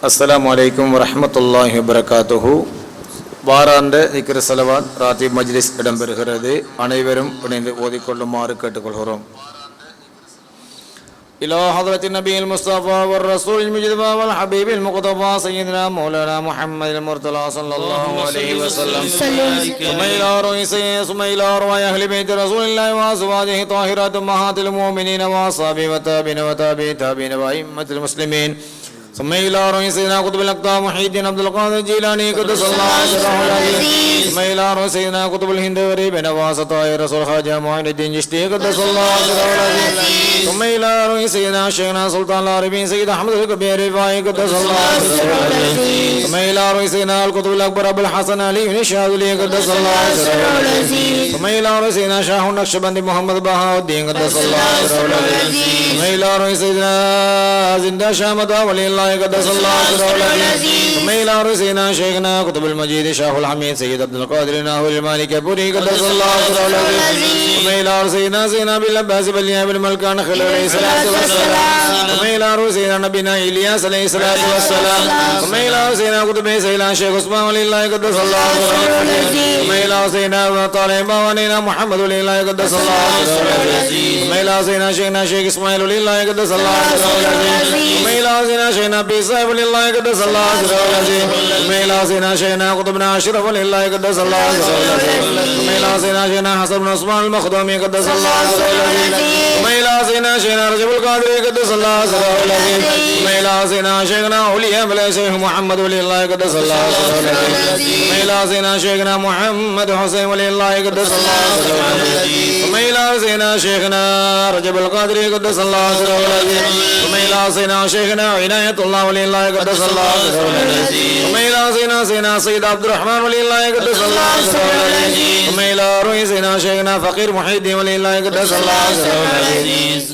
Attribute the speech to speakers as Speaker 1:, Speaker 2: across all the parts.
Speaker 1: அஸ்ஸலாமு அலைக்கும் வரஹ்மத்துல்லாஹி வபரகாத்துஹு. வாராந்த திக்ர் ஸலவாத் ராத்திப் மஜ்லிஸ் இடம்பெறுகிறது. அனைவரும் இணைந்து ஓதிக்கொள்ளுமாறு கேட்டுக்கொள்கிறோம். இலா ஹضرத்தின் நபியில் முஸ்தஃபா வர் ரசூலில் முஜ்தபா வல் ஹபீபில் முக்தஃபா சய்யிதுனா மௌலானா முஹம்மதில் முர்தலா ஸல்லல்லாஹு அலைஹி வஸல்லம். சுமைலா ரோய அஹ்லி பைத் ரசூலில்லாஹி வ அஸ்வாஜிஹி தாஹிராத்து உம்மஹாத்தில் முஃமினீன வ அஸ்ஹாபி வ தாபின வ தாபி தாபின வ அஇம்மத்தில் முஸ்லிமீன். ثم إلى رؤيا سيدنا قطب الأقطاب محي الدين عبد القادر الجيلاني قدس الله سره العزيز. ثم إلى رؤيا سيدنا قطب الهند وريب نواس طائر رسول خواجة معين الدين جشتي قدس الله سره العزيز. ثم إلى رؤيا سيدنا شيخنا سلطان العربين سيد أحمد الكبير رفاعي قدس الله سره العزيز. ثم إلى رؤيا سيدنا القطب الأكبر أبو الحسن علي بن الشاذلي قدس الله سره العزيز. ثم إلى رؤيا سيدنا شاه النقشبندي محمد بهاء الدين قدس الله سره العزيز. ثم إلى رؤيا سيدنا زندا شامدا ولي الله قدس الله سره العزيز. ثم إلى رؤيا شيخنا قطب المجيد شاه الحميد سيد عبد القادر ناهور المالك بوري قدس الله سره العزيز. ثم إلى سيدنا زينب بن العباس بن يحيى بن ملكان خليل عليه الصلاة والسلام. ثم إلى سيدنا نبينا إلياس عليه الصلاة والسلام. ثم إلى سيدنا قطب سيدنا شيخ عثمان ولي الله قدس الله سره العزيز. ثم إلى سيدنا طالب ونينا محمد ولي الله قدس الله سره العزيز. ثم إلى سيدنا شيخنا شيخ إسماعيل ولي الله قدس الله سره العزيز. ثم إلى سيدنا شيخنا صاحب لله قدس الله سره العزيز. ثم إلى سيدنا شيخنا قطبنا أشرف لله قدس الله سره العزيز. ثم إلى سيدنا شيخنا حسن بن عثمان المخدومي قدس الله سره العزيز. ثم إلى سيدنا شيخنا رجب القادري قدس الله سره العزيز. ثم إلى سيدنا شيخنا أولياء بلا شيخ محمد ولي الله قدس الله سره العزيز. ثم إلى سيدنا شيخنا محمد حسين ولي الله قدس الله سره العزيز. ثم إلى سيدنا شيخنا رجب القادري قدس الله سره العزيز. ثم إلى سيدنا شيخنا عناية الله ولي الله قدس الله سره العزيز. ثم إلى سيدنا سيد عبد الرحمن ولي الله قدس الله سره العزيز. ثم إلى رؤيا سيدنا شيخنا فقير محي الدين ولي الله قدس الله سره العزيز.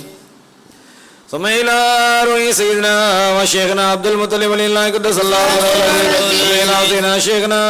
Speaker 1: ثم إلى رؤيا سيدنا وشيخنا عبد المطلب ولي الله قدس الله سره العزيز. ثم إلى سيدنا شيخنا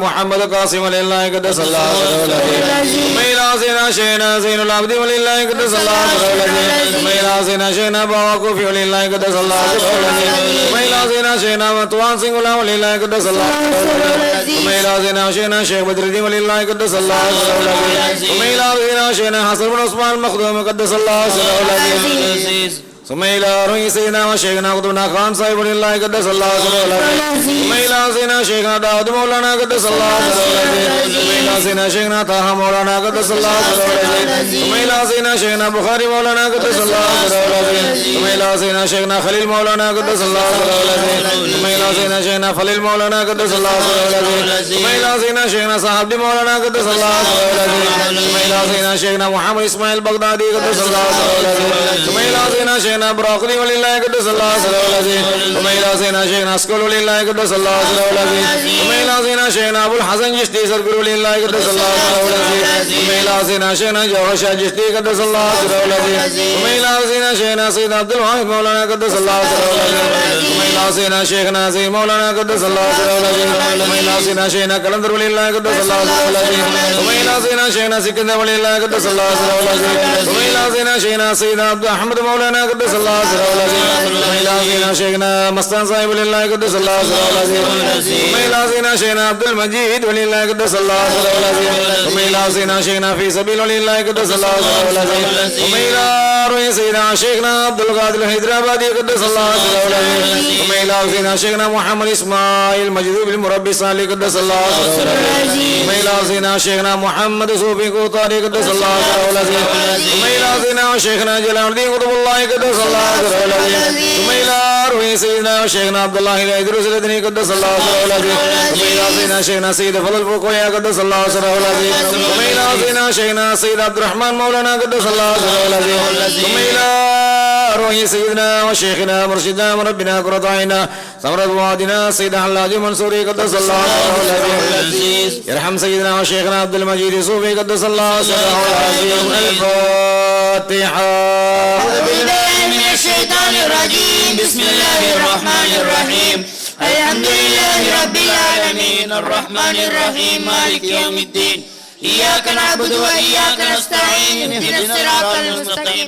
Speaker 1: محمد قاسم ولي الله قدس الله سره العزيز. ثم إلى سيدنا شيخنا زين العابدين ولي الله قدس الله سره العزيز. ثم إلى سيدنا شيخنا باوقوفي ولي الله قدس الله سره العزيز. ثم إلى سيدنا شيخنا متوان سنگ ولي الله قدس الله سره العزيز. ثم إلى سيدنا شيخنا شيخ بدر الدين ولي الله قدس الله سره العزيز. ثم إلى سيدنا شيخنا حسن بن عثمان المخدوم قدس الله سره العزيز. ثم إلى رؤيا سيدنا وشيخنا قطبنا خان صاحب ولي الله قدس الله سره العزيز. ثم إلى سيدنا شيخنا داود مولانا قدس الله سره العزيز. ثم إلى سيدنا شيخنا طه مولانا قدس الله سره العزيز. ثم إلى سيدنا شيخنا بخاري مولانا قدس الله سره العزيز. ثم إلى سيدنا شيخنا خليل مولانا قدس الله سره العزيز. ثم إلى سيدنا شيخنا خليل مولانا قدس الله سره العزيز. ثم إلى سيدنا شيخنا صاحب مولانا قدس الله سره العزيز. ثم إلى سيدنا شيخنا محمد إسماعيل بغدادي قدس الله سره العزيز. ثم إلى سيدنا شيخنا براقلي ولي الله قدس الله سره العزيز. ثم إلى سيدنا شيخنا اسكول ولي الله قدس الله سره العزيز. ثم إلى سيدنا شيخنا أبو الحسن جشتي سرقر ولي الله قدس الله سره العزيز. ثم إلى سيدنا شيخنا جوهر شاه جشتي قدس الله سره العزيز. ثم إلى سيدنا شيخنا سيد عبد الواحد مولانا قدس الله سره العزيز. ثم إلى سيدنا شيخنا زين مولانا قدس الله سره العزيز. ثم إلى سيدنا شيخنا كلندر ولي الله قدس الله سره العزيز. ثم إلى سيدنا شيخنا سكندر ولي الله قدس الله سره العزيز. ثم إلى سيدنا شيخنا سيد عبد الحمد مولانا قدس الله سره العزيز. ثم إلى سيدنا شيخنا مستان صاحب ولي الله قدس الله سره العزيز. ثم إلى سيدنا شيخنا عبد المجيد ولي الله قدس الله سره العزيز. ثم إلى سيدنا شيخنا في سبيل ولي الله قدس الله سره العزيز. ثم إلى رؤيا سيدنا شيخنا عبد القادر الحيدرآبادي قدس الله سره العزيز. ثم إلى سيدنا شيخنا محمد إسماعيل مجذوب المربي صالح قدس الله سره العزيز. ثم إلى سيدنا شيخنا محمد صوفي قوطاري قدس الله سره العزيز. ثم إلى سيدنا شيخنا جلال الدين قطب الله قدس الله سره العزيز. ثم إلى رؤيا سيدنا شيخنا عبد الله الإدريس الدني قدس الله سره العزيز. ثم إلى سيدنا شيخنا سيد فضل فوقيا قدس الله سره العزيز. ثم إلى سيدنا شيخنا سيد عبد الرحمن مولانا قدس الله سره العزيز. ثم إلى رؤيا سيدنا وشيخنا مرشدنا وربنا قرة عيننا ثمرة وادنا سيد حلاج منصوري قدس الله سره العزيز. يرحم سيدنا وشيخنا عبد المجيد صوفي قدس الله سره العزيز. الفاتحة.
Speaker 2: أعوذ بالله من الشيطان الرجيم. بسم الله الرحمن الرحيم. الحمد لله رب العالمين الرحمن الرحيم مالك يوم الدين. إياك نعبد وإياك نستعين. اهدنا الصراط المستقيم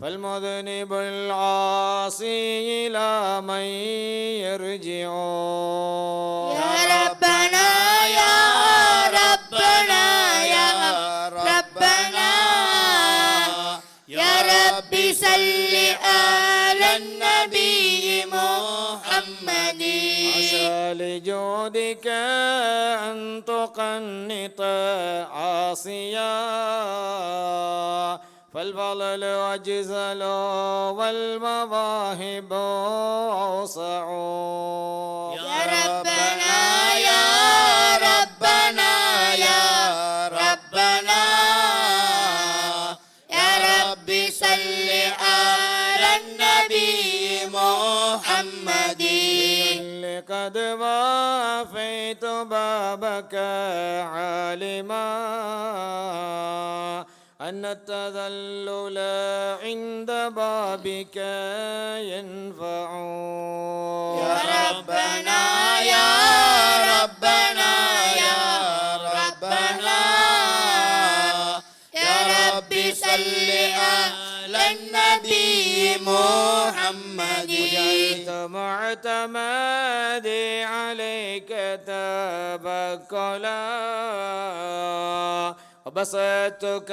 Speaker 1: فالمذنب العاصي إلى من يرجع
Speaker 2: يا ربنا يا ربنا يا ربنا يا ربي صل على النبي محمد
Speaker 1: عسى لجودك أن تقنط عاصيا فالفضل أجزل والمواهب أوسع
Speaker 2: يا ربنا يا ربنا يا ربنا يا ربي صل على النبي محمد
Speaker 1: لقد وافيت بابك عالما أن التذلل عند بابك ينفع
Speaker 2: يا ربنا يا ربنا يا ربنا يا ربي صل على النبي محمد
Speaker 1: وجعلت معتمدي عليك توكلا وبسطتك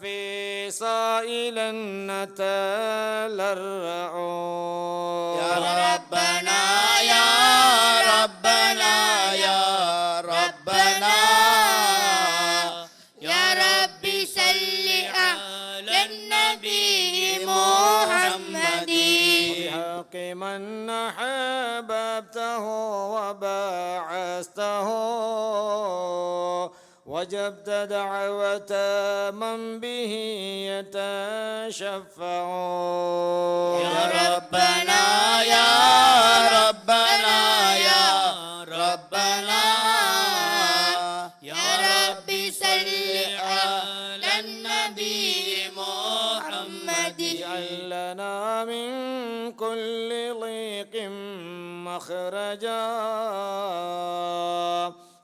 Speaker 1: في صائلا نتلرع
Speaker 2: يا ربنا يا ربنا يا ربنا يا ربي صل على النبي محمد
Speaker 1: بحق من أحببته وبعثته وجبت دعوة من به يتشفع
Speaker 2: يا ربنا يا ربنا يا ربنا يا ربي صل على النبي محمد
Speaker 1: اجعل لنا من كل ضيق مخرجا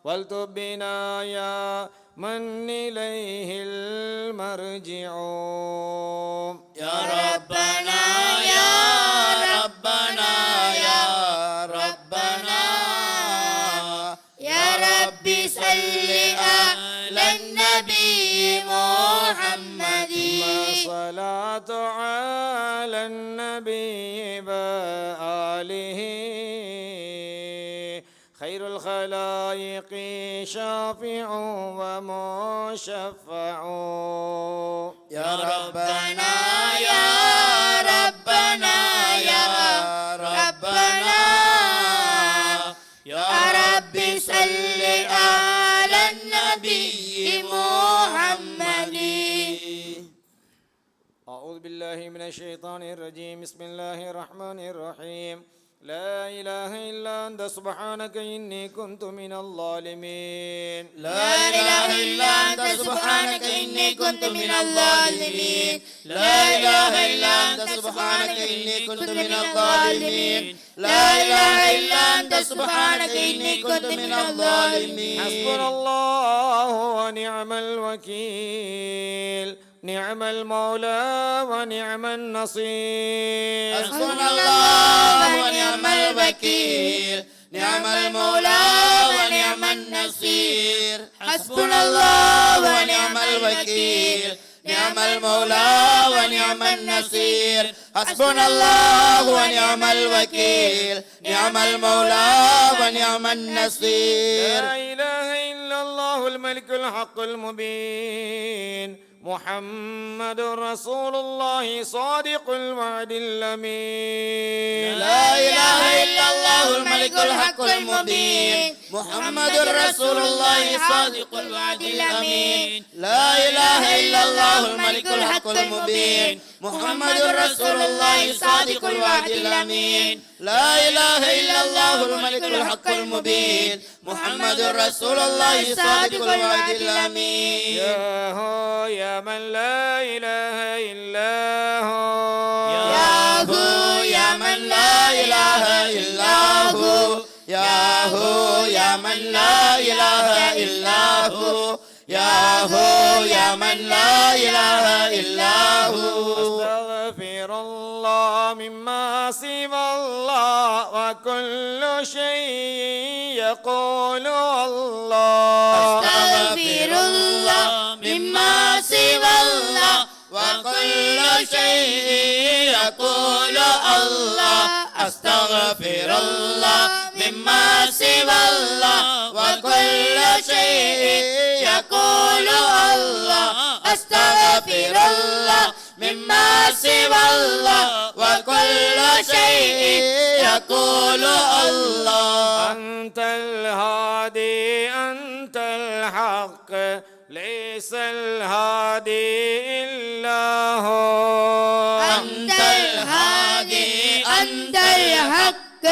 Speaker 1: والتب بنا يا من إليه المرجع
Speaker 2: يا ربنا يا ربنا يا ربنا يا ربي صل على النبي محمد
Speaker 1: الصلاة على النبي وآله خير الخلائق شافع ومشفع
Speaker 2: يا ربنا يا ربنا يا ربنا يا ربي صل على النبي محمد
Speaker 1: أعوذ بالله من الشيطان الرجيم بسم الله الرحمن الرحيم لا إله إلا أنت سبحانك إني كنت من الظالمين
Speaker 2: لا إله إلا أنت سبحانك إني كنت من الظالمين لا إله إلا أنت سبحانك إني كنت من الظالمين لا إله إلا أنت سبحانك إني كنت من الظالمين
Speaker 1: حسبنا الله ونعم الوكيل نعم المولى ونعم النصير
Speaker 2: حسبنا الله ونعم الوكيل نعم المولى ونعم النصير حسبنا الله ونعم الوكيل نعم المولى ونعم النصير حسبنا الله ونعم الوكيل نعم المولى ونعم النصير
Speaker 1: لا إله إلا الله الملك الحق المبين محمد رسول الله صادق الوعد الأمين
Speaker 2: لا إله إلا الله الملك الحق المبين محمد رسول الله صادق الوعد الأمين لا إله إلا الله الملك الحق المبين محمد رسول الله صادق الوعد الأمين لا إله إلا الله الملك الحق المبين محمد رسول الله صادق الوعد الأمين
Speaker 1: يا هو يا من لا إله إلا هو
Speaker 2: يا هو يا من لا إله إلا هو يا هو يا من لا إله إلا هو يا هو يا من لا إله إلا هو
Speaker 1: أستغفر وكل شيء يقول الله
Speaker 2: أستغفر الله مما سوى الله وكل شيء يقول الله أستغفر الله مما سوى الله وكل شيء يقول الله أستغفر الله مما سوى الله وكل شيء يقول الله
Speaker 1: أنت الهادي أنت الحق ليس الهادي إلا هو
Speaker 2: أنت الهادي أنت الحق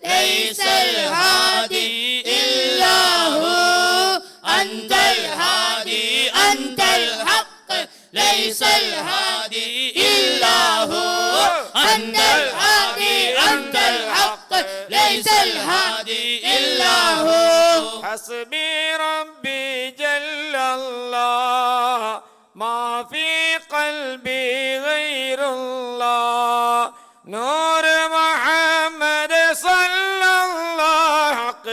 Speaker 2: ليس الهادي إلا هو أنت الهادي أنت الحق ليس الهادي إلا هو أنت الهادي أنت الحق ليس الهادي إلا هو
Speaker 1: حسبي ربي جل الله ما في قلبي غير الله نور محمد صلى الله حق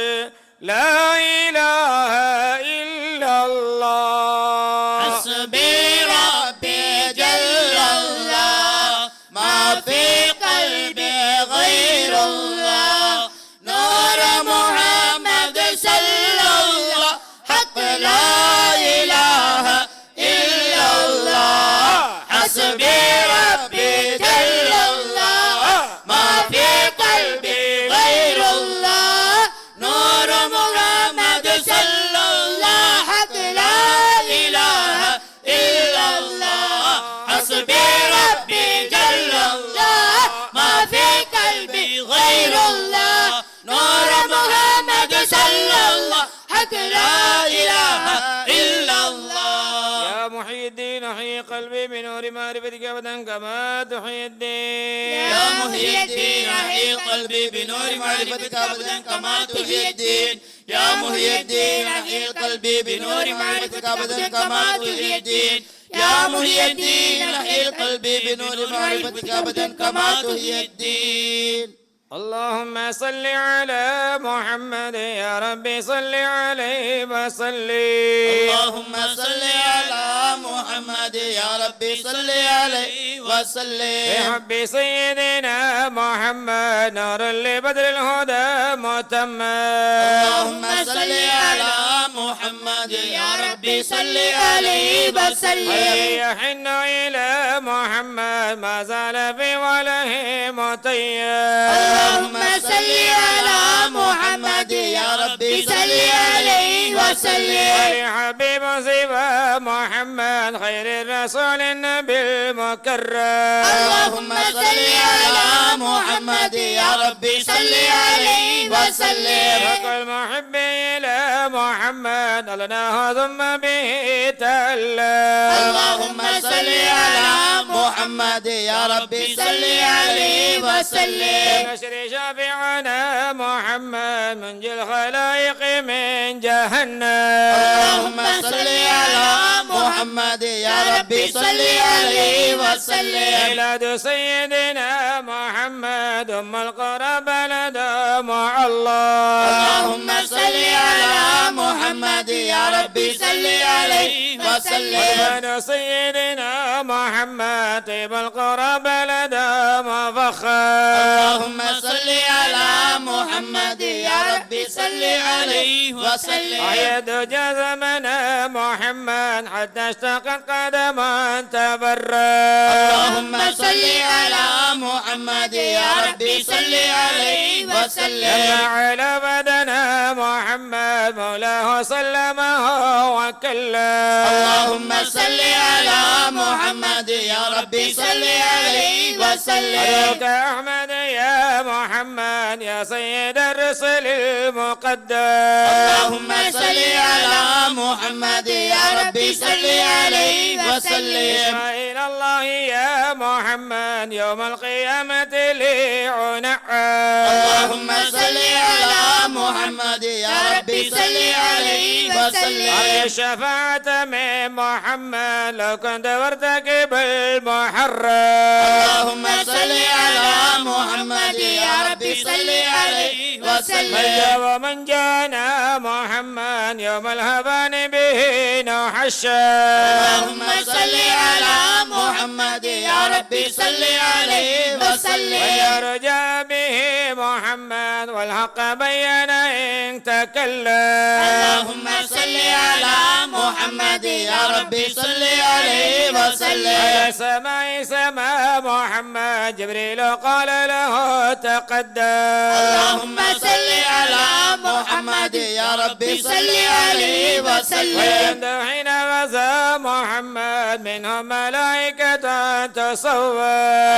Speaker 1: لا إله إلا الله
Speaker 2: حسبي ربي جل الله ما في قلبي غير الله نور محمد صلى الله حق لا إله إلا الله حسبي ربي جل الله ما في قلبي غير الله نور محمد صلى الله حق لا إله إلا الله حسبي ربي جل الله ما في قلبي غير الله نور محمد صلى الله حق لا إله إلا الله
Speaker 1: يا محيي الدين أحيي قلبي بنور معرفتك أبدا كما تحيي الدين
Speaker 2: يا محيي الدين أحيي قلبي بنور معرفتك أبدا كما تحيي الدين يا محيي الدين أحيي قلبي بنور معرفتك أبدا كما تحيي الدين يا محيي الدين أحيي قلبي بنور معرفتك أبدا كما تحيي الدين
Speaker 1: اللهم صل على محمد يا ربي صل عليه وسلم
Speaker 2: اللهم صل على محمد يا ربي صل عليه وسلم
Speaker 1: بحب سيدنا محمد نور لبدر الهدى متمم
Speaker 2: اللهم صل على محمد يا ربي صل عليه وسلم
Speaker 1: يحن إلى محمد ما زال في وله متيم
Speaker 2: اللهم صل على محمد يا ربي صل عليه وسلم
Speaker 1: ولحبيب سوى محمد خير الرسول النبي المكرم
Speaker 2: اللهم صل على محمد يا ربي صل عليه وسلم
Speaker 1: وكل محب إلى محمد ألناه ثم به تألم
Speaker 2: اللهم صل على محمد يا ربي صل عليه وسلم
Speaker 1: نشر شافعنا محمد منجي الخلائق من جهنم
Speaker 2: اللهم صل على محمد يا ربي صل عليه وسلم
Speaker 1: ميلاد سيدنا محمد أم القرى بلد مع الله
Speaker 2: اللهم صل على محمد يا ربي صل عليه وسلم
Speaker 1: ميلاد سيدنا محمد طيب القرى بلد مفخر
Speaker 2: اللهم صل على محمد يا ربي صل عليه وسلم
Speaker 1: أيد جزمنا محمد حتى اشتقت قدما تبرأ
Speaker 2: اللهم صل على محمد يا ربي صل عليه وسلم
Speaker 1: لما على بدنا محمد مولاه سلمه وكلم
Speaker 2: اللهم صل على محمد يا ربي صل عليه وسلم
Speaker 1: أدعوك أحمد يا محمد يا سيد الرسل المقدم
Speaker 2: اللهم صل على محمد يا ربي صل عليه وسلم
Speaker 1: إسماعيل الله يا محمد يوم القيامة لعنعم
Speaker 2: اللهم صل على محمد يا ربي صل عليه وسلم
Speaker 1: علي الشفاعة من محمد لو كنت مرتكب المحرم
Speaker 2: اللهم صل على محمد محمد يا ربي صل عليه وسلم.
Speaker 1: ومن جانا محمد يوم الهبان به نحشى.
Speaker 2: اللهم صل على محمد يا ربي صل عليه وسلم.
Speaker 1: ويرجى به محمد والحق بين إن تكلم.
Speaker 2: اللهم صل على محمد يا ربي صل عليه وسلم.
Speaker 1: على سماء سما محمد جبريل قال له تقدم.
Speaker 2: اللهم صل على محمد يا ربي صل عليه وسلم.
Speaker 1: وعند حين غزا محمد منهم ملائكة تصور.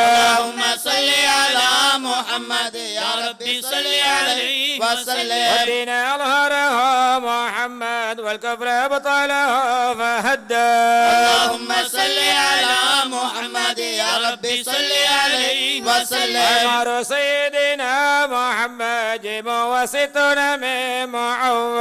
Speaker 2: اللهم صل على محمد يا ربي صل عليه وسلم.
Speaker 1: والدين أظهره محمد والكفر أبطله فهدى.
Speaker 2: اللهم صل على محمد يا ربي صل عليه وسلم.
Speaker 1: أمر سيدنا محمد جيم وستون من معول.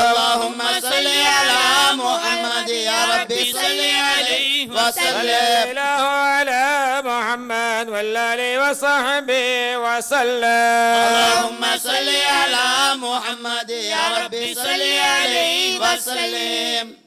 Speaker 2: اللهم صل على محمد يا ربي صل عليه وسلم.
Speaker 1: له على محمد والآل وصحبه وسلم.
Speaker 2: اللهم صل على محمد يا ربي صل عليه وسلم.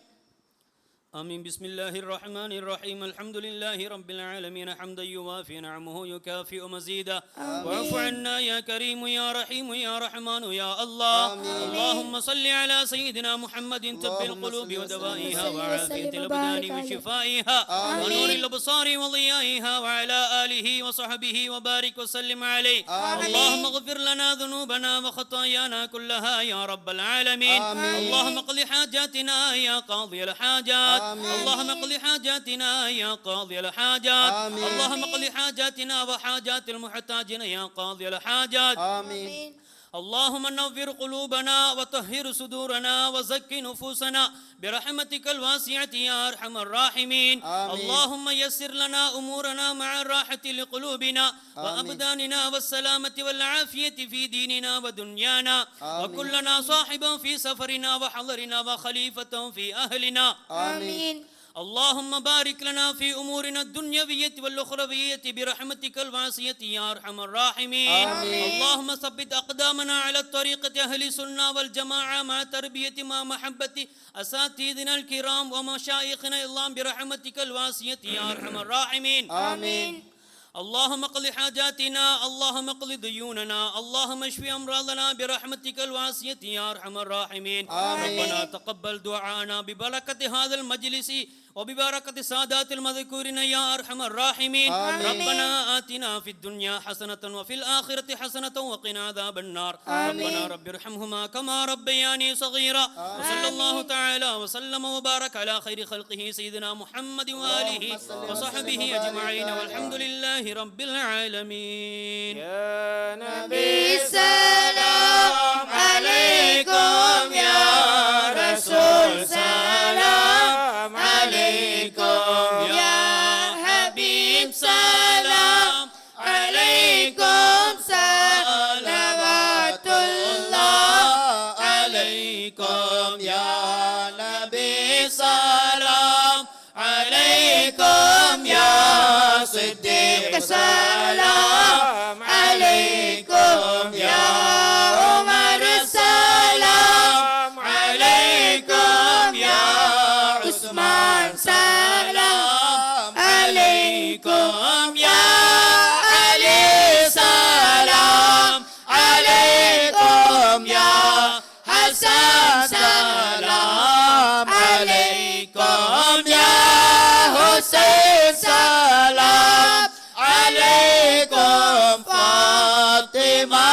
Speaker 3: آمين. بسم الله الرحمن الرحيم. الحمد لله رب العالمين حمدا يوافي نعمه يكافئ مزيدا. واعف عنا يا كريم يا رحيم يا رحمن يا الله. اللهم صل على سيدنا محمد طب القلوب ودوائها وعافية الأبدان وشفائها ونور الأبصار وضيائها وعلى آله وصحبه وبارك وسلم عليه. اللهم اغفر لنا ذنوبنا وخطايانا كلها يا رب العالمين. اللهم اقض حاجاتنا يا قاضي الحاجات. اللهم اقض حاجاتنا يا قاضي الحاجات. اللهم اقض حاجاتنا وحاجات المحتاجين يا قاضي الحاجات.
Speaker 2: آمين.
Speaker 3: اللهم نوّر قلوبنا وطهر صدورنا وزك نفوسنا برحمتك الواسعة يا أرحم الراحمين. اللهم يسر لنا أمورنا مع الراحة لقلوبنا وأبداننا والسلامة والعافية في ديننا ودنيانا. وكلنا صاحبا في سفرنا وحضرنا وخليفة في أهلنا.
Speaker 2: آمين.
Speaker 3: اللهم بارك لنا في أمورنا الدنيوية والأخروية برحمتك الواسعة يا أرحم الراحمين. اللهم ثبت أقدامنا على الطريقة أهل السنة والجماعة مع تربية مع محبة أساتذتنا الكرام ومشايخنا الله برحمتك الواسعة يا أرحم الراحمين.
Speaker 2: آمين.
Speaker 3: اللهم اقض حاجاتنا. اللهم اقض ديوننا. اللهم اشف أمراضنا برحمتك الواسعة يا أرحم الراحمين. ربنا تقبل دعاءنا ببركة هذا المجلس وببركة سادات المذكورين يا أرحم الراحمين. ربنا آتنا في الدنيا حسنة وفي الآخرة حسنة وقنا عذاب النار. ربنا رب ارحمهما كما ربياني صغيرا. وصلى الله تعالى وسلم وبارك على خير خلقه سيدنا محمد وآله وصحبه أجمعين والحمد لله رب العالمين.
Speaker 1: يا نبي
Speaker 2: السلام عليكم يا رسول سلام عليكم يا حبيب سلام عليكم صلوات الله عليكم يا نبي سلام عليكم يا صديق سلام عليكم يا عمر سلام عليكم يا عثمان سلام عليكم يا علي سلام عليكم يا حسن سلام عليكم يا حسين سلام عليكم فاطمة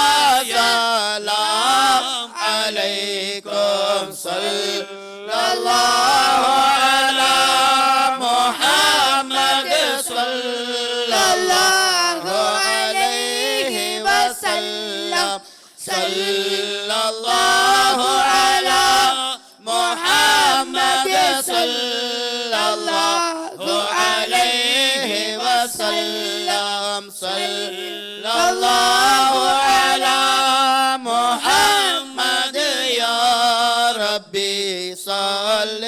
Speaker 2: سلام عليكم صلى الله على محمد صلى الله عليه وسلم. صلى الله على محمد صلى الله عليه وسلم. صلى الله على محمد يا ربي صل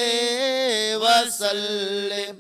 Speaker 2: وسلم.